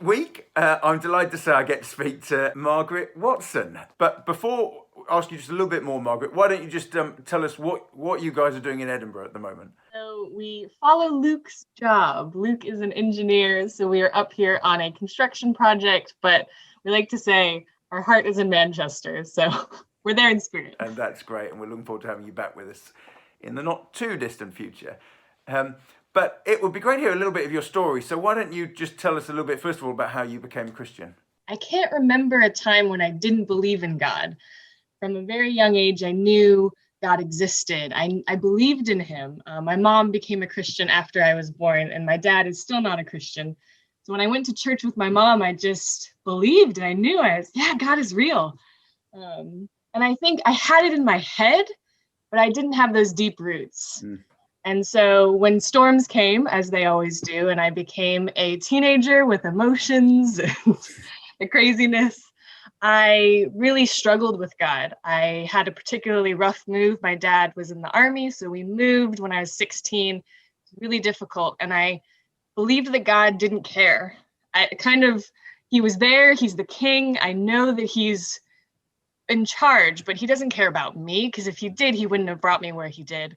week, I'm delighted to say I get to speak to Margaret Watson. But before I ask you just a little bit more, Margaret, why don't you just tell us what you guys are doing in Edinburgh at the moment? So we follow Luke's job. Luke is an engineer, so we are up here on a construction project, but we like to say our heart is in Manchester, so we're there in spirit. And that's great, and we're looking forward to having you back with us in the not too distant future. But it would be great to hear a little bit of your story. So why don't you just tell us a little bit, first of all, about how you became a Christian? I can't remember a time when I didn't believe in God. From a very young age, I knew God existed. I believed in him. My mom became a Christian after I was born, and my dad is still not a Christian. So when I went to church with my mom, I just believed, and I knew God is real. And I think I had it in my head, but I didn't have those deep roots. And so when storms came, as they always do, and I became a teenager with emotions and the craziness, I really struggled with God. I had a particularly rough move. My dad was in the army, so we moved when I was 16. It was really difficult. And I believed that God didn't care. He was there, he's the king. I know that he's in charge, but he doesn't care about me, because if he did, he wouldn't have brought me where he did.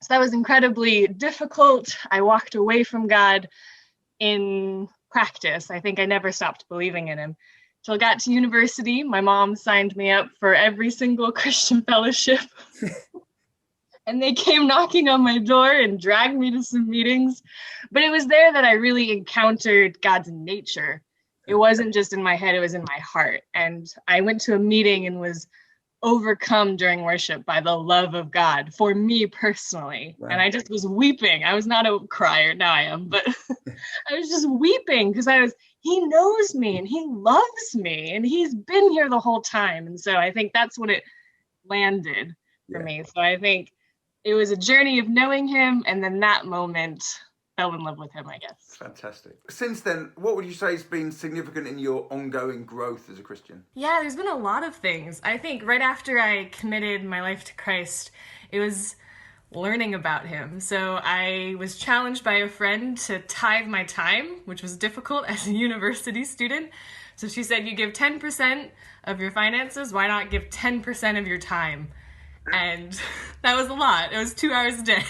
So that was incredibly difficult. I walked away from God in practice. I think I never stopped believing in him. Till I got to university, my mom signed me up for every single Christian fellowship. And they came knocking on my door and dragged me to some meetings. But it was there that I really encountered God's nature. It wasn't just in my head, it was in my heart. And I went to a meeting and was overcome during worship by the love of God for me personally. Wow. And I just was weeping. I was not a crier, now I am, but I was just weeping because he knows me and he loves me and he's been here the whole time. And so I think that's what it landed for me. So I think it was a journey of knowing him, and then that moment fell in love with him, I guess. Fantastic. Since then, what would you say has been significant in your ongoing growth as a Christian? Yeah, there's been a lot of things. I think right after I committed my life to Christ, it was learning about him. So I was challenged by a friend to tithe my time, which was difficult as a university student. So she said, you give 10% of your finances, why not give 10% of your time? And that was a lot. It was 2 hours a day.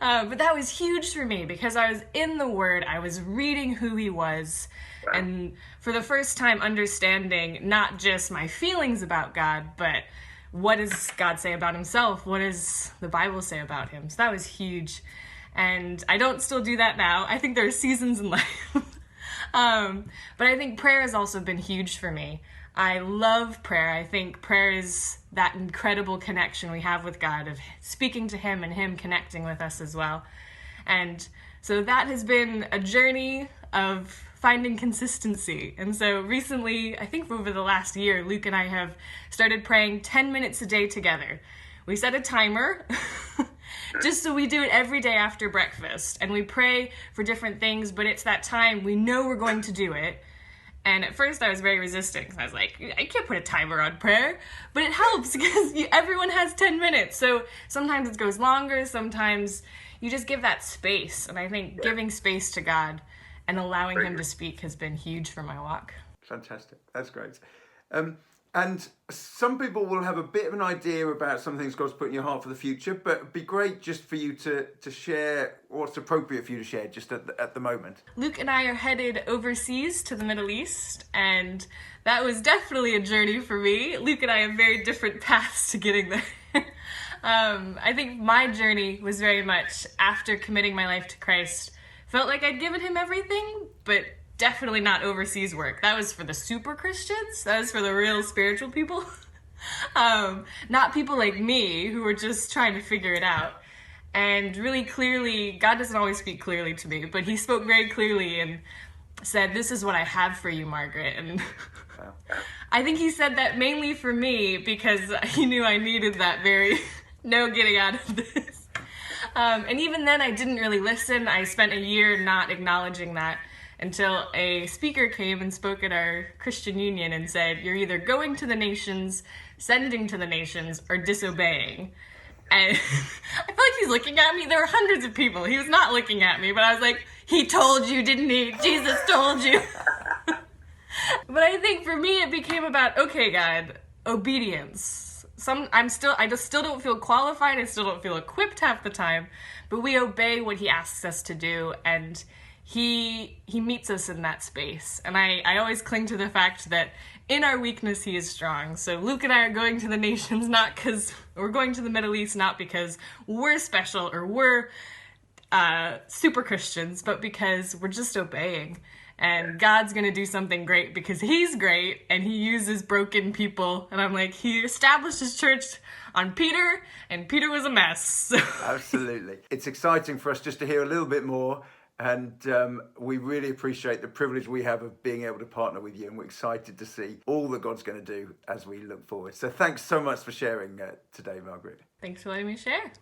But that was huge for me because I was in the Word. I was reading who he was. And for the first time understanding not just my feelings about God, but what does God say about himself? What does the Bible say about him? So that was huge. And I don't still do that now. I think there are seasons in life. But I think prayer has also been huge for me. I love prayer. I think prayer is that incredible connection we have with God, of speaking to him and him connecting with us as well. And so that has been a journey of finding consistency. And so recently, I think over the last year, Luke and I have started praying 10 minutes a day together. We set a timer just so we do it every day after breakfast. And we pray for different things, but it's that time we know we're going to do it. And at first I was very resistant because I was like, I can't put a timer on prayer, but it helps because everyone has 10 minutes. So sometimes it goes longer, sometimes you just give that space. And I think giving space to God and allowing him to speak has been huge for my walk. Fantastic. That's great. And some people will have a bit of an idea about some things God's put in your heart for the future, but it'd be great just for you to share what's appropriate for you to share just at the moment. Luke and I are headed overseas to the Middle East, and that was definitely a journey for me. Luke and I have very different paths to getting there. I think my journey was very much after committing my life to Christ. Felt like I'd given him everything, but definitely not overseas work. That was for the super Christians. That was for the real spiritual people. Not people like me who were just trying to figure it out. And really clearly, God doesn't always speak clearly to me, but he spoke very clearly and said, this is what I have for you, Margaret. And I think he said that mainly for me because he knew I needed that very no getting out of this. And even then I didn't really listen. I spent a year not acknowledging that, until a speaker came and spoke at our Christian union and said, you're either going to the nations, sending to the nations, or disobeying. And I feel like he's looking at me. There were hundreds of people. He was not looking at me, but I was like, He told you, didn't he? Jesus told you. But I think for me it became about, okay, God, obedience. I just still don't feel qualified, I still don't feel equipped half the time, but we obey what he asks us to do, and he meets us in that space. And I always cling to the fact that in our weakness he is strong. So Luke and I are going to the nations not because we're going to the Middle East not because we're special or we're super Christians, but because we're just obeying. And God's gonna do something great because he's great and he uses broken people. And I'm like, he established his church on Peter, and Peter was a mess. Absolutely. It's exciting for us just to hear a little bit more. And we really appreciate the privilege we have of being able to partner with you. And we're excited to see all that God's going to do as we look forward. So thanks so much for sharing today, Margaret. Thanks for letting me share.